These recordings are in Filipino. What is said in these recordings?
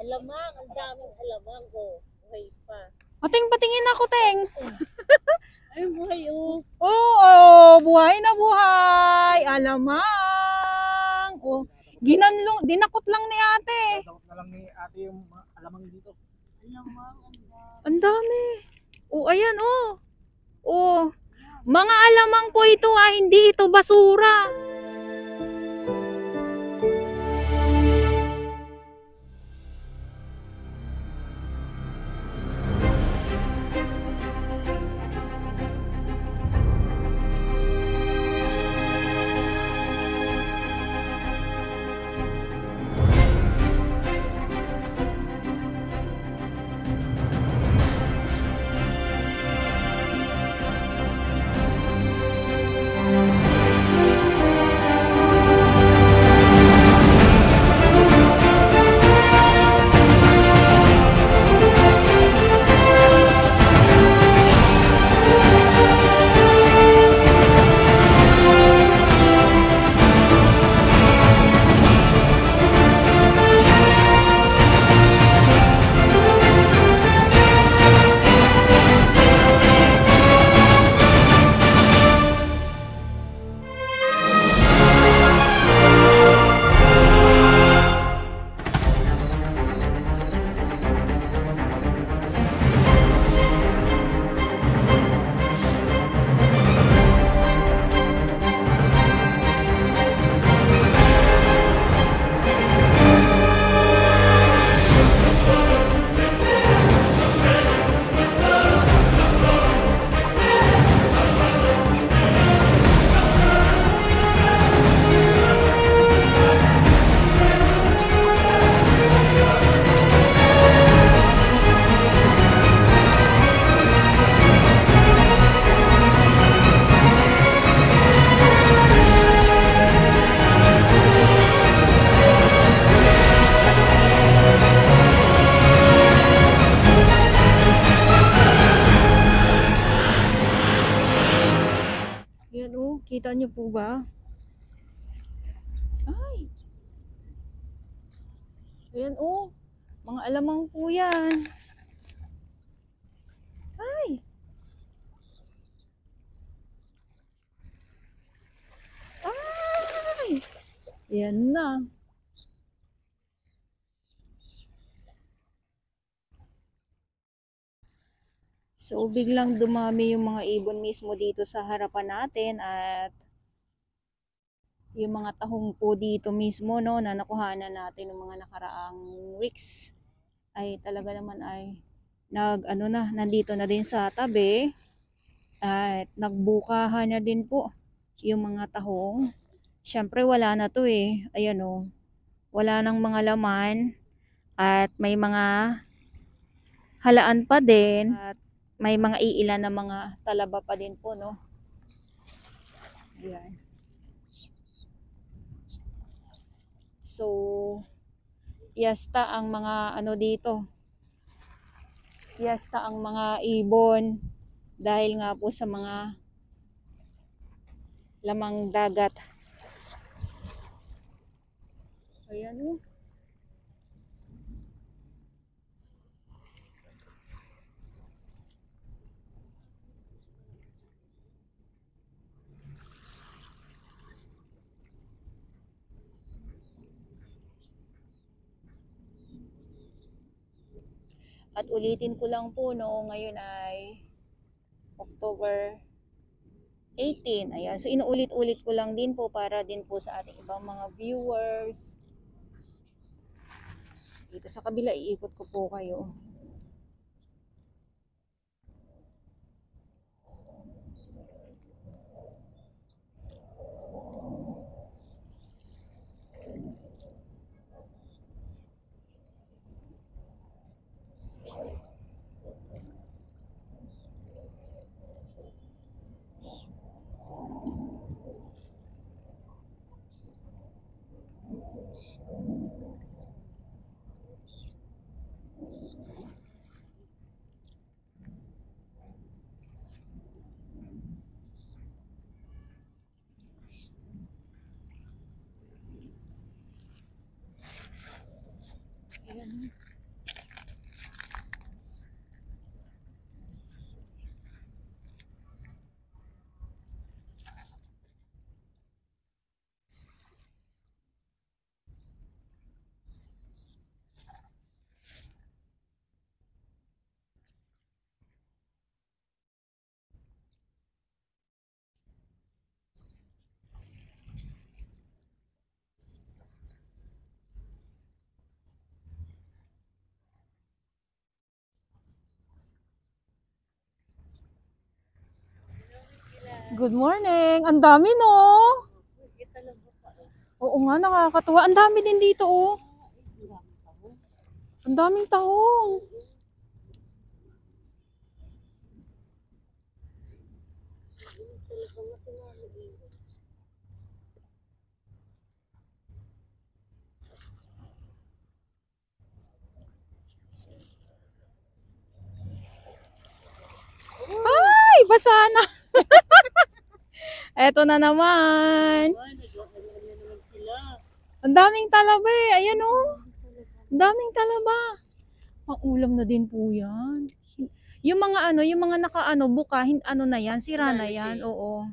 Alamang, ang daming alamang ko. Buhay pa. Ating patingin ako, Teng. Ay, buhay oh. Oo, buhay na buhay. Alamang. Oh, dinakot lang ni ate. Dinakot na lang ni ate yung mga alamang dito. Alamang, Ang dami. Oh, ayan oh. Oh, mga alamang po ito hindi ito basura. Yan oh, kita niyo po ba? Ay. Ayan oh, mga alamang po yan. Ay. Ay. Yan na. So, biglang dumami yung mga ibon mismo dito sa harapan natin at yung mga tahong po dito mismo no, na nakuhanan natin ng mga nakaraang weeks ay talaga naman ay nandito na din sa tabi at nagbukahan na din po yung mga tahong. Syempre wala na to eh. Ayan o. Wala nang mga laman at may mga halaan pa din at may mga iilan na mga talaba pa din po no. Ayan. So, yasta ang mga dito. Yasta ang mga ibon dahil nga po sa mga lamang dagat. Ayan o. At ulitin ko lang po no, ngayon ay October 18. Ayan. So inuulit-ulit ko lang din po para din po sa ating ibang mga viewers. Dito sa kabila iikot ko po kayo. Ayan. Good morning. Ang dami, no? Oo nga, nakakatuwa. Ang dami din dito, oh. Ang daming tahong. Ay, basa na. Eto na naman. Sila. Ang daming talaba eh. Ayan, oh. Ang daming talaba. Ang ulam na din po yan. Yung mga ano, yung mga nakaano, buka, ano na yan, sira na yan. Oo.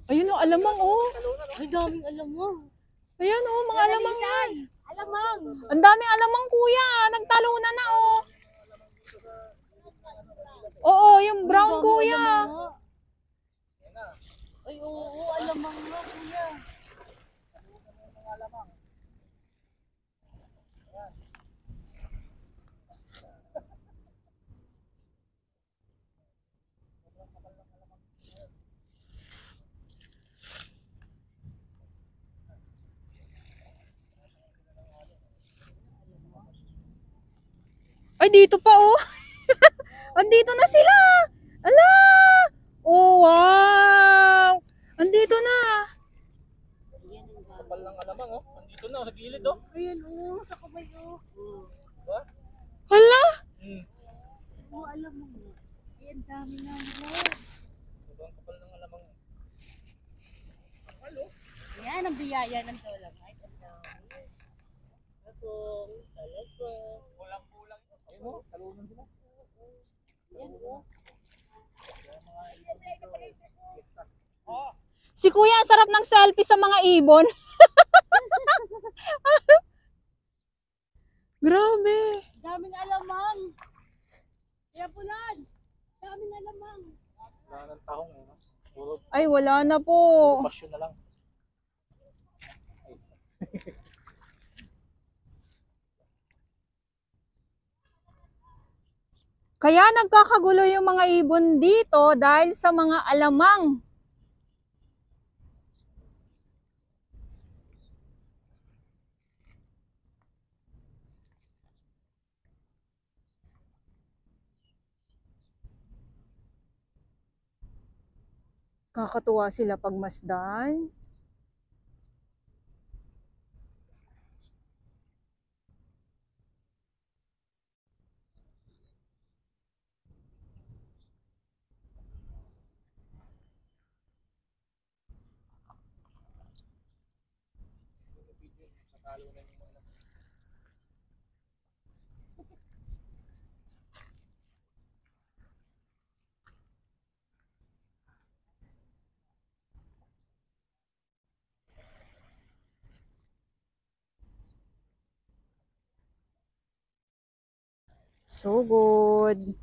Ayun, oh, alamang, oh. Ay, daming alam mo. Ayan, oh, mga alamang yan. Alamang. Ang daming alamang, kuya. Nagtalunan na, oh. Oo, yung brown, kuya. Ay, oo, alamang nga, kuya. Ay, dito pa, oh. Andito na sila. Ala! Oh, wow! Andito na. Kapal ng alamang, oh. Nandito na, sa gilid, oh. Ayan, oo, sa kamay, oo. Diba? Hala! Oo, alam mo nga. Ayan, dami na nila. Sobrang kapal ng alamang. Ayan, ang biyaya ng Dolomite. Ang dami. Ako, talaga. Kulang-kulang. Ayun, oh. Talunan sila. Ayan, oo. Oh! Si kuya, ang sarap ng selfie sa mga ibon. Grabe. Daming alamang. Kaya pulan. Daming alamang. Wala ng tahong, eh, no? Puro Ay, wala na po. pasyon na lang. Kaya nagkakagulo yung mga ibon dito dahil sa mga alamang. Kakatuwa sila pagmasdan. So good.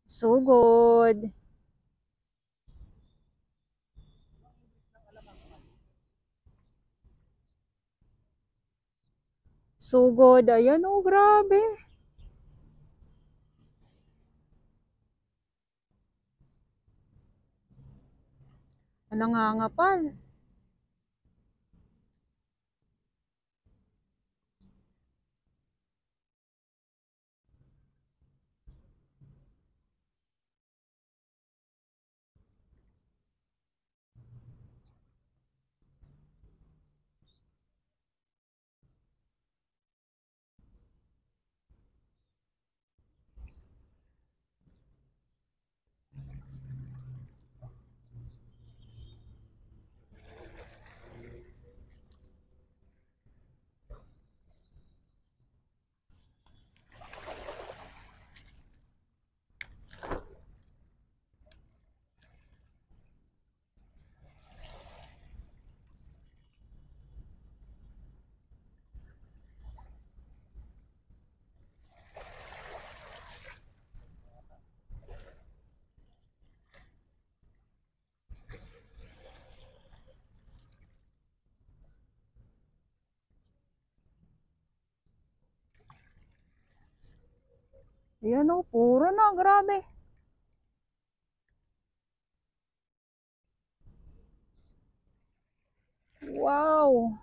So good. So good. Ayan, oh, grabe. Nangangapal. Ayan o, puro na, grabe. Wow.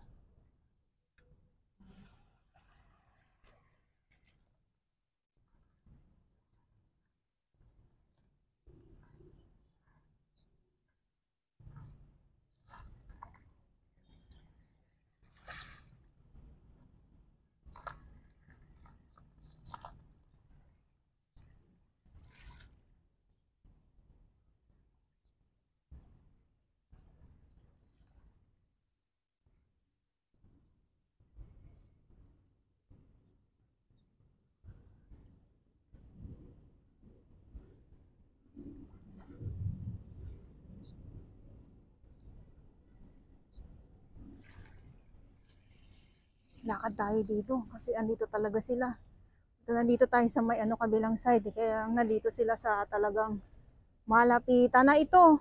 Lakad tayo dito kasi andito talaga sila. Ito, nandito tayo sa may kabilang side. Kaya nandito sila sa talagang malapitan na ito.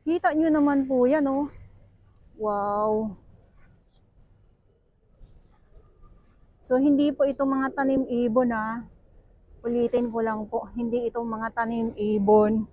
Kita nyo naman po yan, oh. Wow. So, hindi po ito mga tanim ibon, ha. Ulitin ko lang po, hindi itong mga tanim ibon.